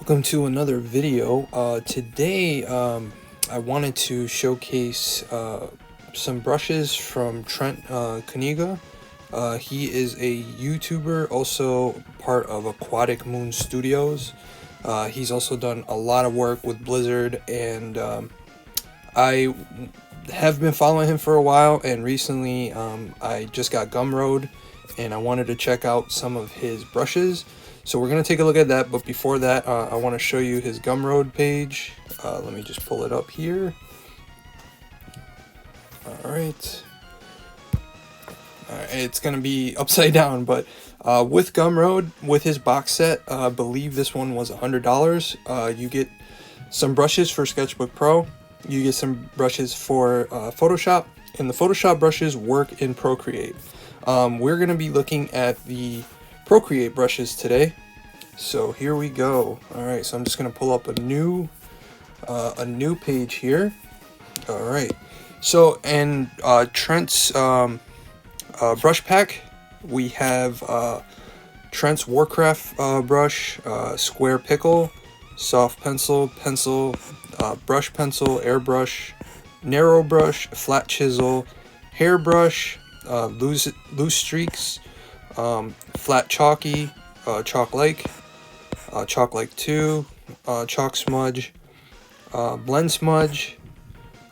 Welcome to another video. Today I wanted to showcase some brushes from Trent Kaniuga. He is a YouTuber, also part of Aquatic Moon Studios. He's also done a lot of work with Blizzard, and I have been following him for a while, and recently I just got Gumroad and I wanted to check out some of his brushes. So we're going to take a look at that, but before that, I want to show you his Gumroad page. Let me just pull it up here. Alright, it's going to be upside down, but with Gumroad, with his box set, I believe this one was $100. You get some brushes for Sketchbook Pro, you get some brushes for Photoshop, and the Photoshop brushes work in Procreate. We're going to be looking at the Procreate brushes today, so here we go. All right, so I'm just going to pull up a new page here. All right, so in Trent's brush pack, we have Trent's Warcraft brush, square pickle, soft pencil, brush pencil, airbrush, narrow brush, flat chisel, hairbrush, loose streaks, flat chalky, chalk like 2, chalk smudge, blend smudge,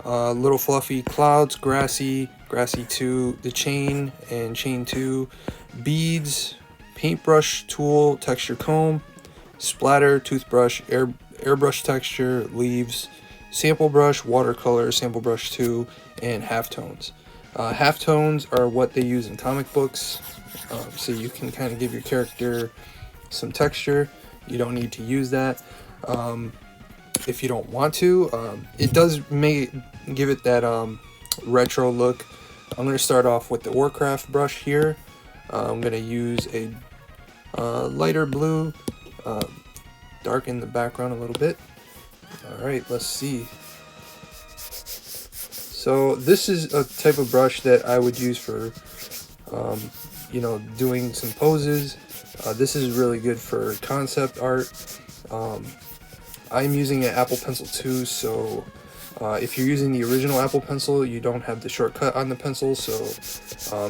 little fluffy clouds, grassy 2, the chain and chain 2, beads, paintbrush tool, texture comb, splatter, toothbrush, airbrush texture, leaves, sample brush, watercolor, sample brush 2, and halftones. Halftones are what they use in comic books, so you can kind of give your character some texture. You don't need to use that if you don't want to. It does give it that retro look. I'm going to start off with the Warcraft brush here. I'm going to use a lighter blue, darken the background a little bit. Alright, let's see. So this is a type of brush that I would use for doing some poses. This is really good for concept art. I'm using an Apple Pencil 2, so if you're using the original Apple Pencil, you don't have the shortcut on the pencil, so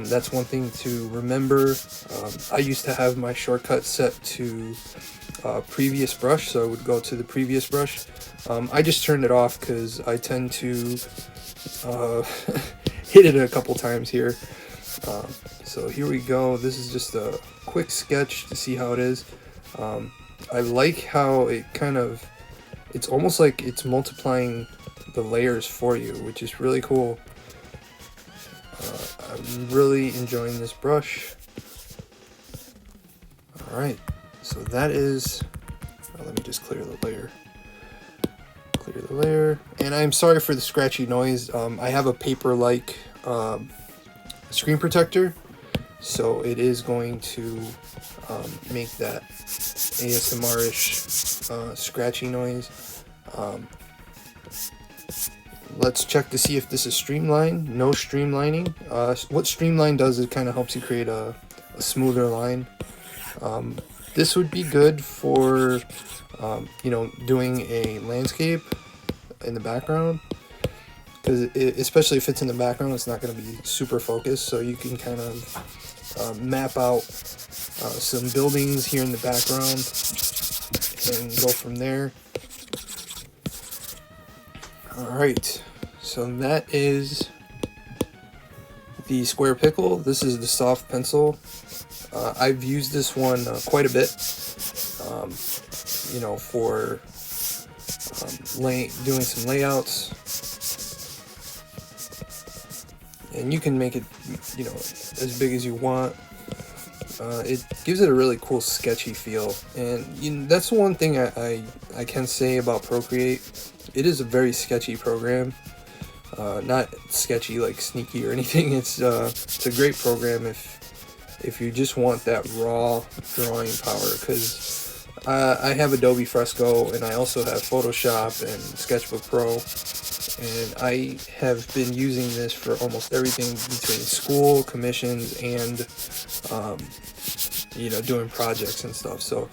that's one thing to remember. I used to have my shortcut set to previous brush, so I would go to the previous brush. I just turned it off because I tend to hit it a couple times here. So here we go. This is just a quick sketch to see how it is. I like how it it's almost like it's multiplying the layers for you, which is really cool. I'm really enjoying this brush. Alright, so that is, let me just clear the layer. And I'm sorry for the scratchy noise. I have a paper-like screen protector, so it is going to make that ASMR-ish scratchy noise. Let's check to see if this is streamlined. No streamlining. What streamline does, it kind of helps you create a smoother line. This would be good for doing a landscape in the background, because especially if it's in the background, it's not going to be super focused, so you can kind of map out some buildings here in the background and go from there. Alright, so that is the square pickle. This is the soft pencil. I've used this one quite a bit, for doing some layouts, and you can make it as big as you want. It gives it a really cool sketchy feel, and that's the one thing I can say about Procreate. It is a very sketchy program. Not sketchy like sneaky or anything. It's a great program if you just want that raw drawing power, because I have Adobe Fresco, and I also have Photoshop and Sketchbook Pro, and I have been using this for almost everything between school, commissions, and doing projects and stuff. So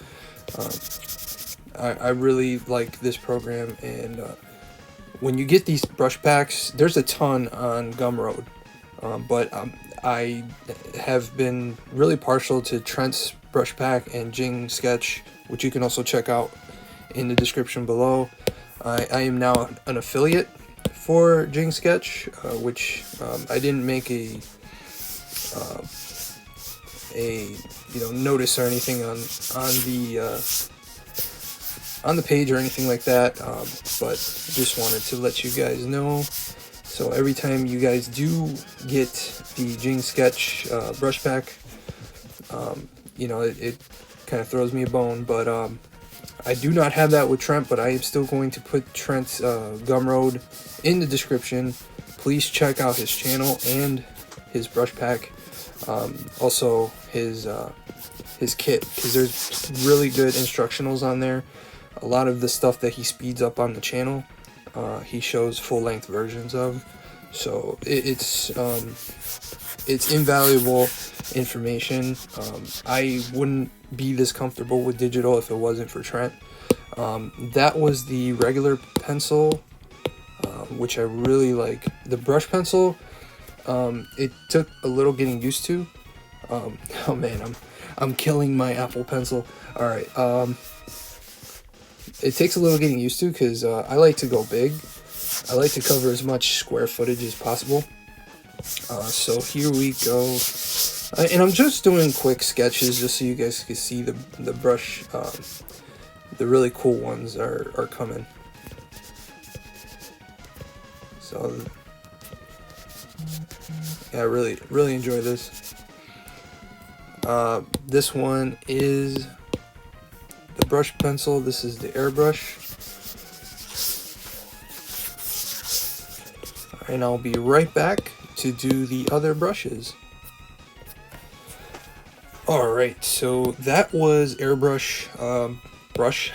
I really like this program, and when you get these brush packs, there's a ton on Gumroad, but I have been really partial to Trent's brush pack and Jing Sketch, which you can also check out in the description below. I am now an affiliate for Jing Sketch, which I didn't make a notice or anything on the page or anything like that, but just wanted to let you guys know. So every time you guys do get the Jing Sketch brush pack, it kind of throws me a bone, but I do not have that with Trent, but I am still going to put Trent's Gumroad in the description. Please check out his channel and his brush pack, also his kit, because there's really good instructionals on there. A lot of the stuff that he speeds up on the channel, he shows full-length versions of, so it's invaluable information. I wouldn't be this comfortable with digital if it wasn't for Trent. That was the regular pencil, which I really like. The brush pencil, it took a little getting used to. Oh man, I'm killing my Apple Pencil. All right. It takes a little getting used to, because I like to go big. I like to cover as much square footage as possible. So here we go. And I'm just doing quick sketches just so you guys can see the brush. The really cool ones are coming. So yeah, I really enjoy this. This one is the brush pencil. This is the Airbrush. And I'll be right back to do the other brushes. Alright, so that was Airbrush brush.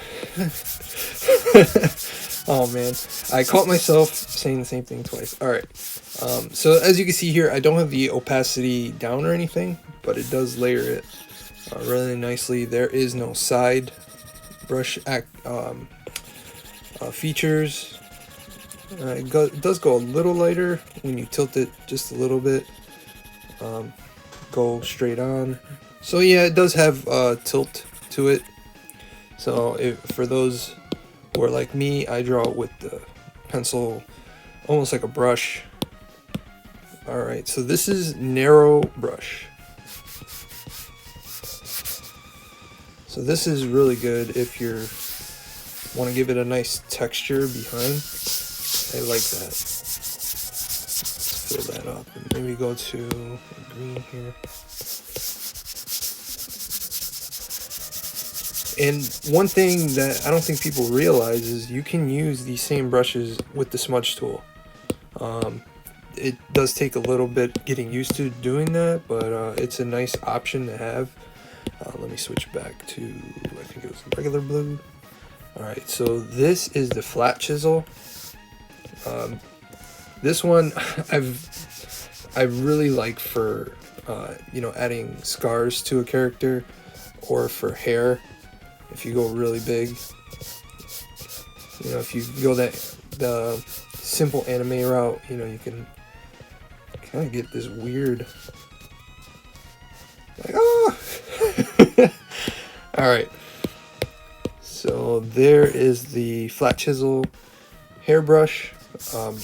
Oh man, I caught myself saying the same thing twice. Alright, so as you can see here, I don't have the opacity down or anything, but it does layer it really nicely. There is no side brush features. It does go a little lighter when you tilt it just a little bit. Go straight on. So yeah, it does have tilt to it. So for those who are like me, I draw it with the pencil almost like a brush. Alright, so this is narrow brush. So this is really good if you want to give it a nice texture behind. I like that. Let's fill that up and maybe go to green here. And one thing that I don't think people realize is you can use these same brushes with the smudge tool. It does take a little bit getting used to doing that, but it's a nice option to have. Let me switch back to, I think it was regular blue. Alright, so this is the flat chisel. This one I really like for adding scars to a character, or for hair. If you go really big, if you go the simple anime route, you can kind of get this weird, like, oh. All right. So there is the flat chisel hairbrush.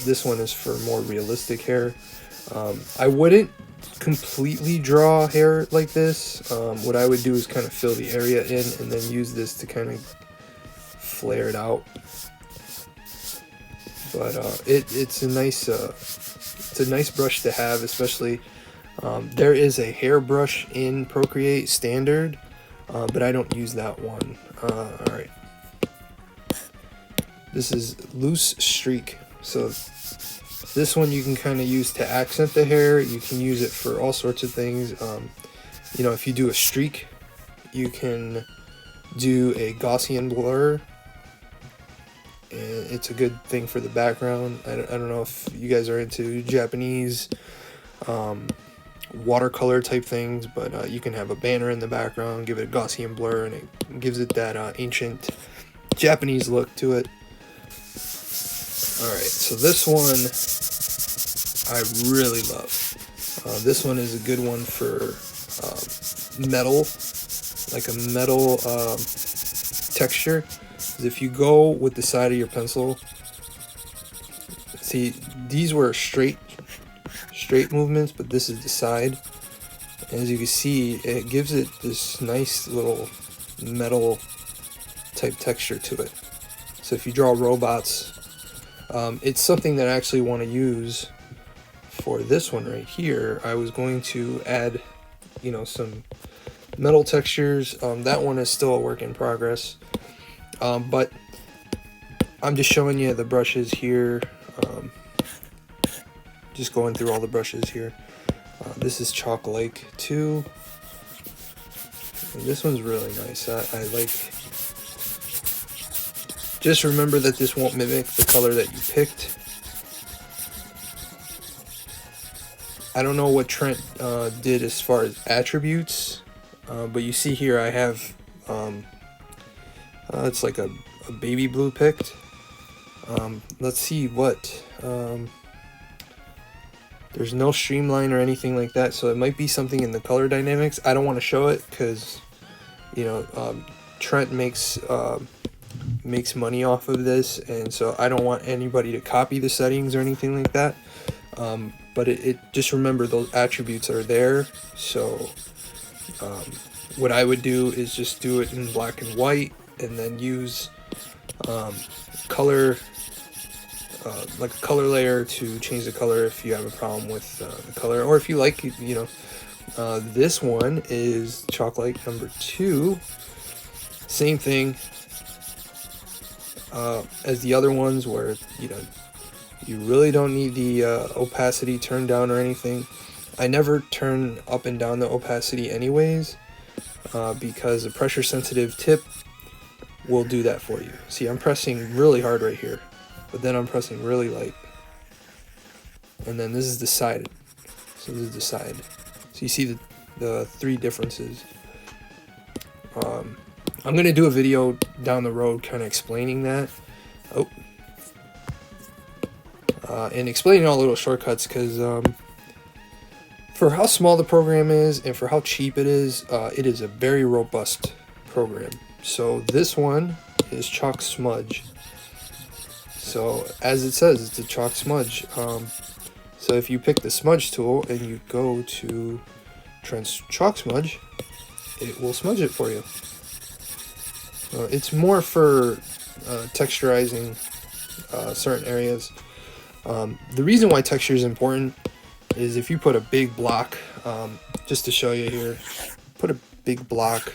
This one is for more realistic hair. I wouldn't completely draw hair like this. What I would do is kind of fill the area in and then use this to kind of flare it out. But it's a nice brush to have, especially there is a hairbrush in Procreate standard, but I don't use that one. All right, this is loose streak. So this one you can kind of use to accent the hair. You can use it for all sorts of things. If you do a streak, you can do a Gaussian blur, and it's a good thing for the background. I don't know if you guys are into Japanese watercolor type things, but you can have a banner in the background, give it a Gaussian blur, and it gives it that ancient Japanese look to it. Alright, so this one I really love. This one is a good one for metal, like a metal texture. If you go with the side of your pencil, see, these were straight movements, but this is the side. And as you can see, it gives it this nice little metal type texture to it. So if you draw robots, it's something that I actually want to use for this one right here. I was going to add, you know, some metal textures. That one is still a work in progress. But I'm just showing you the brushes here. Just going through all the brushes here. This is Chalk Lake 2. And this one's really nice. I like. Just remember that this won't mimic the color that you picked. I don't know what Trent did as far as attributes, but you see here I have, it's like a baby blue picked. Let's see what, there's no streamline or anything like that, so it might be something in the color dynamics. I don't want to show it because, you know, Trent makes money off of this, and so I don't want anybody to copy the settings or anything like that. But it just remember those attributes are there. So what I would do is just do it in black and white, and then use color, like a color layer to change the color if you have a problem with the color, or if you like, you know. This one is Chalk Lake number 2. Same thing as the other ones, where, you know, you really don't need the opacity turned down or anything. I never turn up and down the opacity anyways, because a pressure sensitive tip will do that for you. See, I'm pressing really hard right here, but then I'm pressing really light. And then this is the side. So this is the side. So you see the 3 differences. I'm going to do a video down the road kind of explaining that. And explaining all the little shortcuts, because for how small the program is and for how cheap it is a very robust program. So this one is Chalk Smudge. So as it says, it's a Chalk Smudge. So if you pick the Smudge tool and you go to Trent's Chalk Smudge, it will smudge it for you. It's more for texturizing certain areas. The reason why texture is important is if you put a big block, just to show you here, put a big block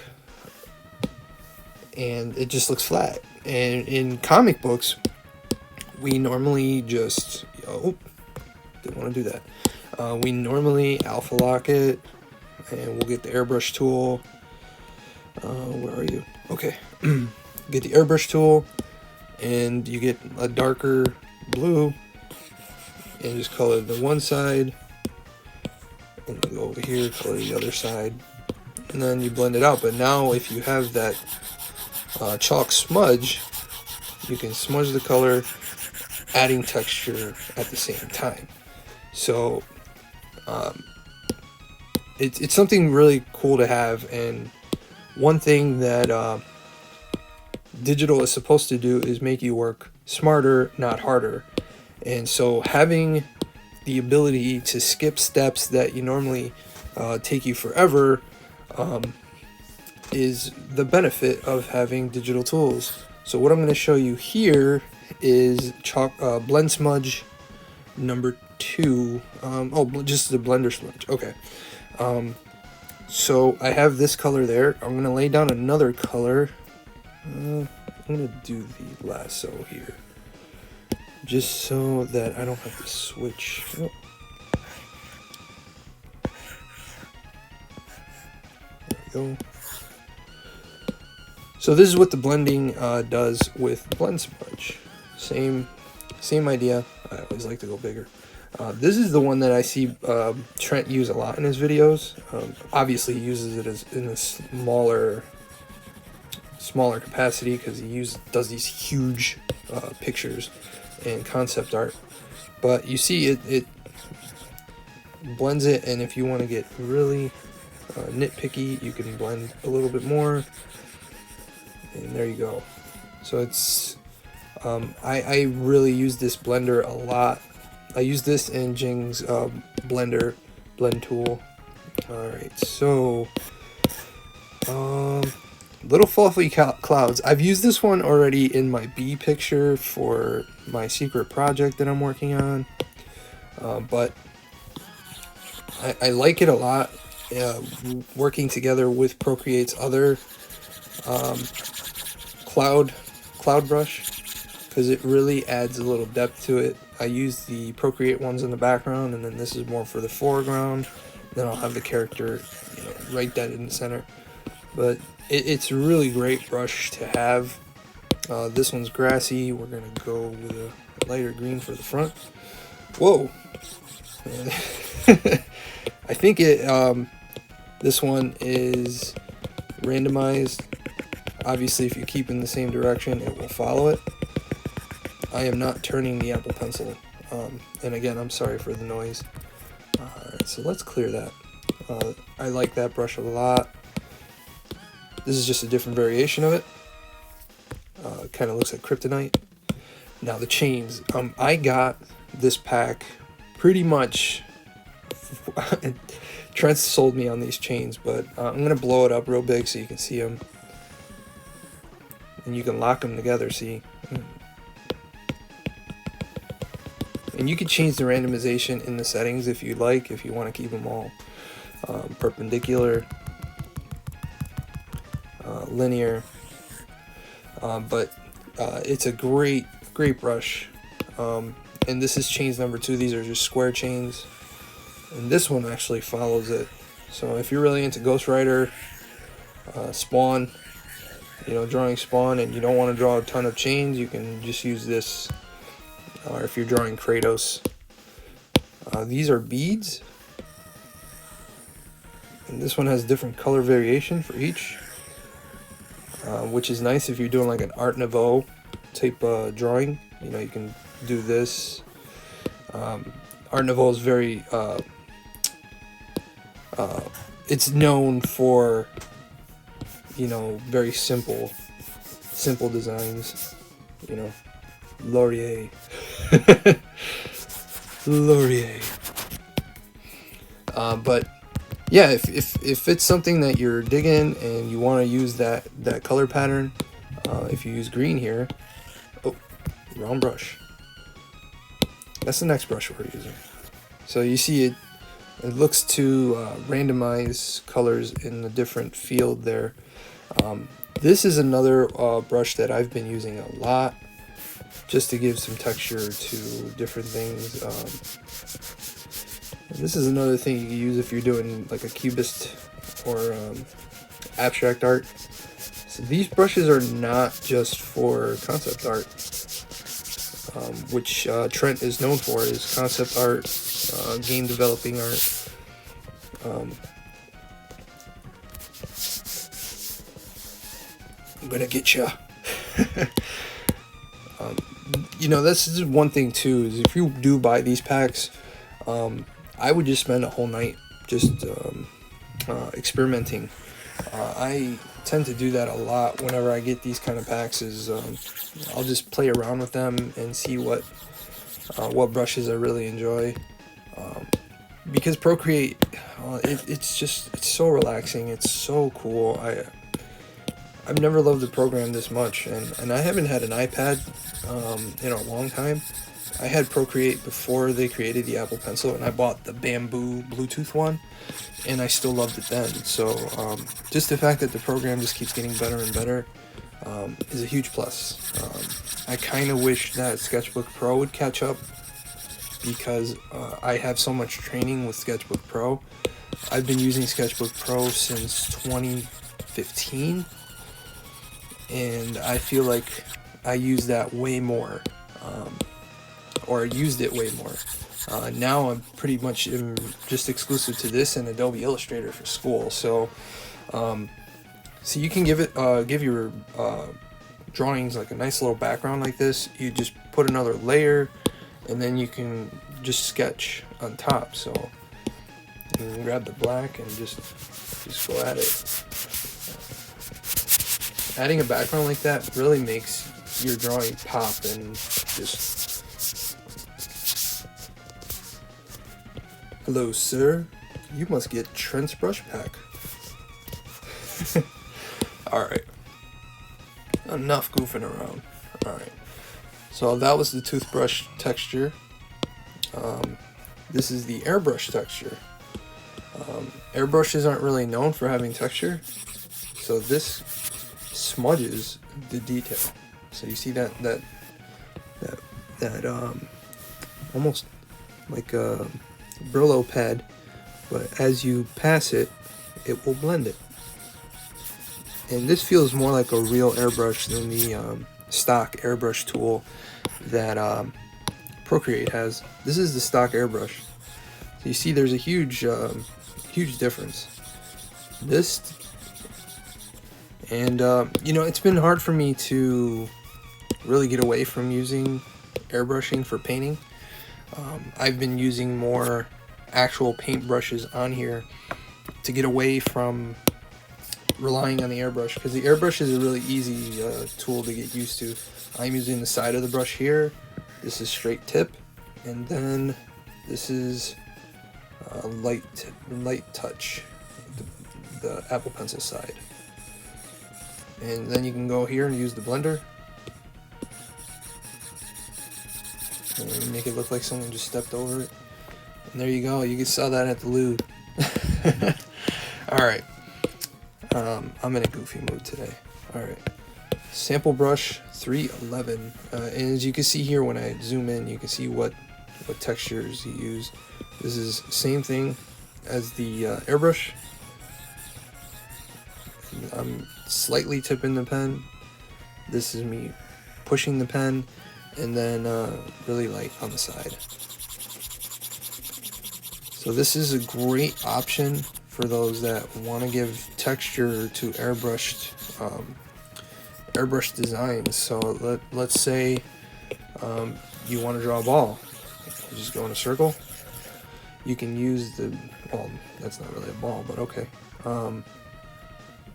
and it just looks flat. And in comic books, we normally just, didn't want to do that. We normally alpha lock it, and we'll get the airbrush tool. Where are you? Okay. Get the airbrush tool, and you get a darker blue, and just color the one side, and then go over here, color the other side, and then you blend it out. But now if you have that Chalk Smudge, you can smudge the color, adding texture at the same time. So it's something really cool to have. And one thing that digital is supposed to do is make you work smarter, not harder. And so having the ability to skip steps that you normally take you forever is the benefit of having digital tools. So what I'm going to show you here is Blend Smudge number 2. Just the Blender Smudge. Okay. So I have this color there. I'm going to lay down another color. I'm going to do the lasso here, just so that I don't have to switch. There we go. So this is what the blending does with Blend Smudge. Same idea. I always like to go bigger. This is the one that I see Trent use a lot in his videos. Obviously he uses it in a smaller smaller capacity because he does these huge pictures and concept art. But you see it blends it, and if you want to get really nitpicky, you can blend a little bit more, and there you go. So it's I really use this blender a lot. I use this in Jing's blend tool. Alright, so little fluffy clouds. I've used this one already in my bee picture for my secret project that I'm working on, but I like it a lot. Working together with Procreate's other cloud brush, because it really adds a little depth to it. I use the Procreate ones in the background, and then this is more for the foreground. Then I'll have the character, you know, right dead in the center. But it's a really great brush to have. This one's grassy. We're gonna go with a lighter green for the front. Whoa! I think this one is randomized. Obviously, if you keep in the same direction, it will follow it. I am not turning the Apple Pencil. And again, I'm sorry for the noise. Alright, so let's clear that. I like that brush a lot. This is just a different variation of it. It kind of looks like kryptonite. Now the chains. I got this pack pretty much... Trent sold me on these chains, but I'm going to blow it up real big so you can see them. And you can lock them together, see? And you can change the randomization in the settings if you like, if you want to keep them all perpendicular, linear. But it's a great brush. And this is chains number 2. These are just square chains. And this one actually follows it. So if you're really into Ghostwriter, Spawn, you know, drawing Spawn, and you don't want to draw a ton of chains, you can just use this. Or if you're drawing Kratos. These are beads. And this one has different color variation for each. Which is nice if you're doing like an Art Nouveau type drawing. You know, you can do this. Art Nouveau is very... it's known for, you know, very simple designs, you know, Laurier. Laurier. But yeah, if it's something that you're digging and you want to use that color pattern, if you use green here, oh, wrong brush. That's the next brush we're using. So you see it looks to randomize colors in a different field there. This is another brush that I've been using a lot, just to give some texture to different things. And this is another thing you can use if you're doing like a cubist or abstract art. So these brushes are not just for concept art, which Trent is known for, is concept art, game developing art. I'm gonna get ya. You know, this is one thing too, is if you do buy these packs, I would just spend a whole night just experimenting. I tend to do that a lot whenever I get these kind of packs. Is I'll just play around with them and see what brushes I really enjoy. Because Procreate, it's so relaxing. It's so cool. I've never loved the program this much, and I haven't had an iPad in a long time. I had Procreate before they created the Apple Pencil, and I bought the Bamboo Bluetooth one, and I still loved it then. So just the fact that the program just keeps getting better and better is a huge plus. I kind of wish that Sketchbook Pro would catch up, because I have so much training with Sketchbook Pro. I've been using Sketchbook Pro since 2015, and I feel like I use that way more. Or used it way more. Now I'm pretty much just exclusive to this and Adobe Illustrator for school. So So you can give it give your drawings like a nice little background like this. You just put another layer, and then you can just sketch on top. So you can grab the black and just go at it. Adding a background like that really makes your drawing pop and just... Hello, sir. You must get Trent's brush pack. Alright. Enough goofing around. Alright. So that was the toothbrush texture. This is the airbrush texture. Airbrushes aren't really known for having texture. So this smudges the detail. So you see that almost like a Brillo pad, but as you pass it, it will blend it. And this feels more like a real airbrush than the stock airbrush tool that Procreate has. This is the stock airbrush. So you see there's a huge difference. This, and you know, it's been hard for me to really get away from using airbrushing for painting. I've been using more actual paint brushes on here to get away from relying on the airbrush, because the airbrush is a really easy tool to get used to. I'm using the side of the brush here. This is straight tip, and then this is light touch, the Apple Pencil side. And then you can go here and use the blender and make it look like someone just stepped over it. And there you go. You saw that at the loo. Alright. I'm in a goofy mood today. Alright. Sample brush 311. And as you can see here, when I zoom in, you can see what textures you use. This is same thing as the airbrush. I'm slightly tipping the pen. This is me pushing the pen, and then really light on the side. So this is a great option for those that want to give texture to airbrushed designs. So let's say you want to draw a ball. You just go in a circle. You can use the, well, that's not really a ball, but okay.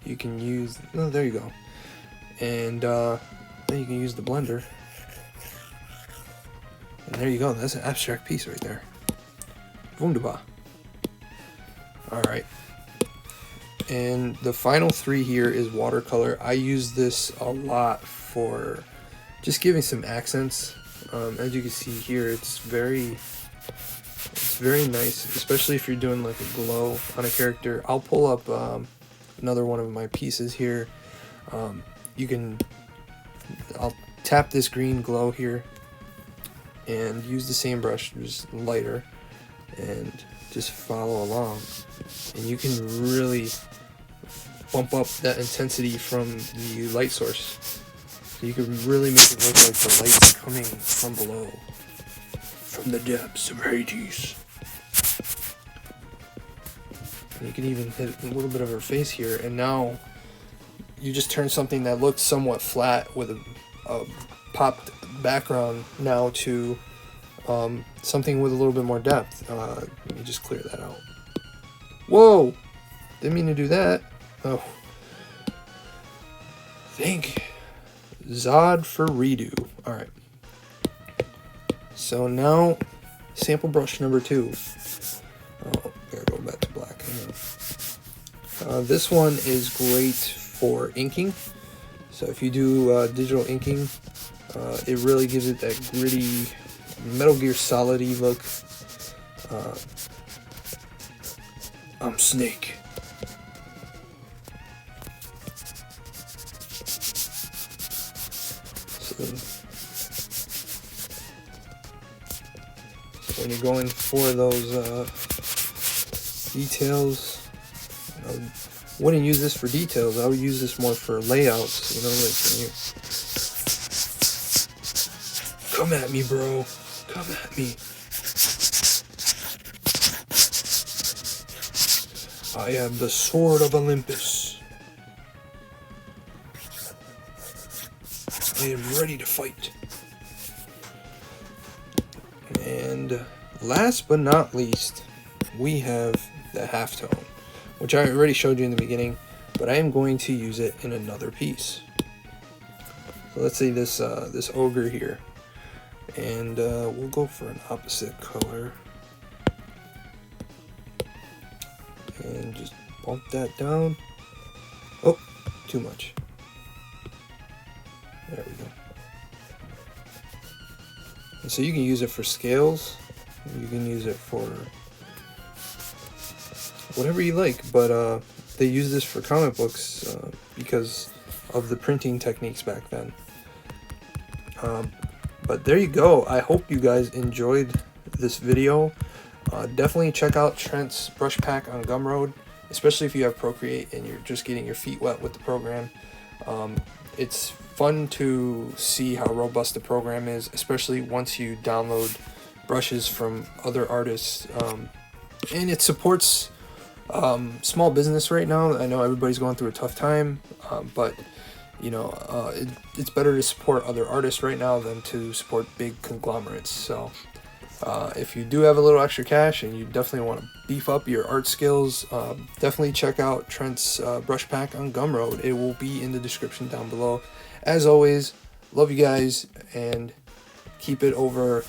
You can use, oh, there you go. And then you can use the blender. And there you go. That's an abstract piece right there. Wunderbar. Alright. And the final three here is watercolor. I use this a lot for just giving some accents. As you can see here, it's very nice, especially if you're doing like a glow on a character. I'll pull up another one of my pieces here. I'll tap this green glow here and use the same brush, just lighter, and just follow along. And you can really bump up that intensity from the light source. So you can really make it look like the light's coming from below, from the depths of Hades. And you can even hit a little bit of her face here, and now you just turn something that looked somewhat flat with a popped background now to something with a little bit more depth. Let me just clear that out. Whoa! Didn't mean to do that. Oh. Thank Zod for redo. Alright. So now, sample brush number 2. Oh, gotta go back to black. This one is great for inking. So if you do digital inking, it really gives it that gritty Metal Gear Solid-y look. I'm Snake. So when you're going for those details, I wouldn't use this for details. I would use this more for layouts. You know, like, come at me, bro. Come at me. I am the sword of Olympus. and ready to fight. And last but not least, we have the halftone, which I already showed you in the beginning, but I am going to use it in another piece. So let's say this this ogre here, and we'll go for an opposite color, and just bump that down. Oh, too much. There we go. And so you can use it for scales, you can use it for whatever you like, but they use this for comic books because of the printing techniques back then. But there you go. I hope you guys enjoyed this video. Definitely check out Trent's brush pack on Gumroad, especially if you have Procreate and you're just getting your feet wet with the program. It's fun to see how robust the program is, especially once you download brushes from other artists. And it supports small business right now. I know everybody's going through a tough time, but you know, it's better to support other artists right now than to support big conglomerates. So if you do have a little extra cash and you definitely want to beef up your art skills, definitely check out Trent's brush pack on Gumroad. It will be in the description down below. As always, love you guys, and keep it over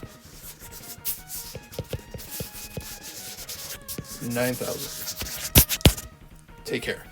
9,000. Take care.